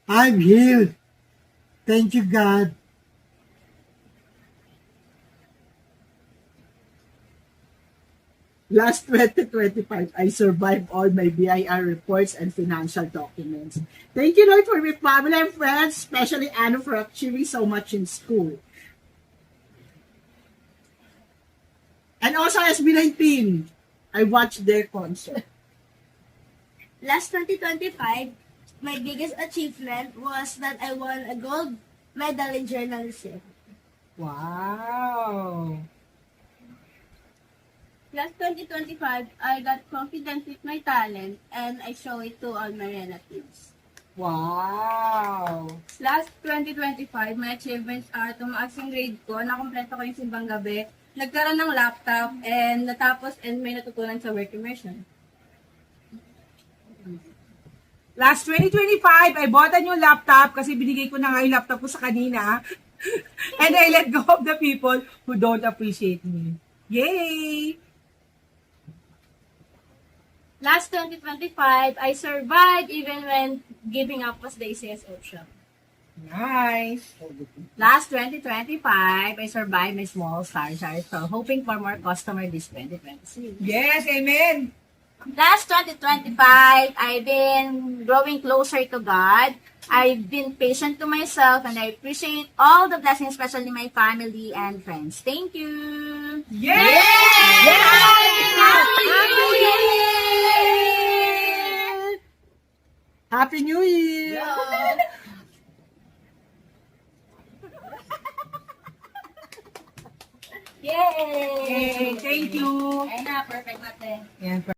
I'm healed. Thank you, God. Last 2025, I survived all my BIR reports and financial documents. Thank you, Lord, for my family and friends, especially Anna for achieving so much in school. And also SB19, I watched their concert. Last 2025, my biggest achievement was that I won a gold medal in journalism. Wow! Last 2025, I got confident with my talent and I show it to all my relatives. Wow! Last 2025, my achievements are tumaas yung grade ko, nakompleto ko yung simbang gabi, nagkaroon ng laptop, and natapos and may natutunan sa work immersion. Last 2025, I bought a new laptop kasi binigay ko na nga yung laptop ko sa kanina. And I let go of the people who don't appreciate me. Yay! Last 2025, I survived even when giving up was the easiest option. Nice! Last 2025, I survived my small start, so hoping for more customer this 2026. Yes, amen! Last 2025, I've been growing closer to God. I've been patient to myself and I appreciate all the blessings, especially my family and friends. Thank you! Yay! Happy New Year! Yay! Yay! Thank you! Ay na, perfect natin. Yan,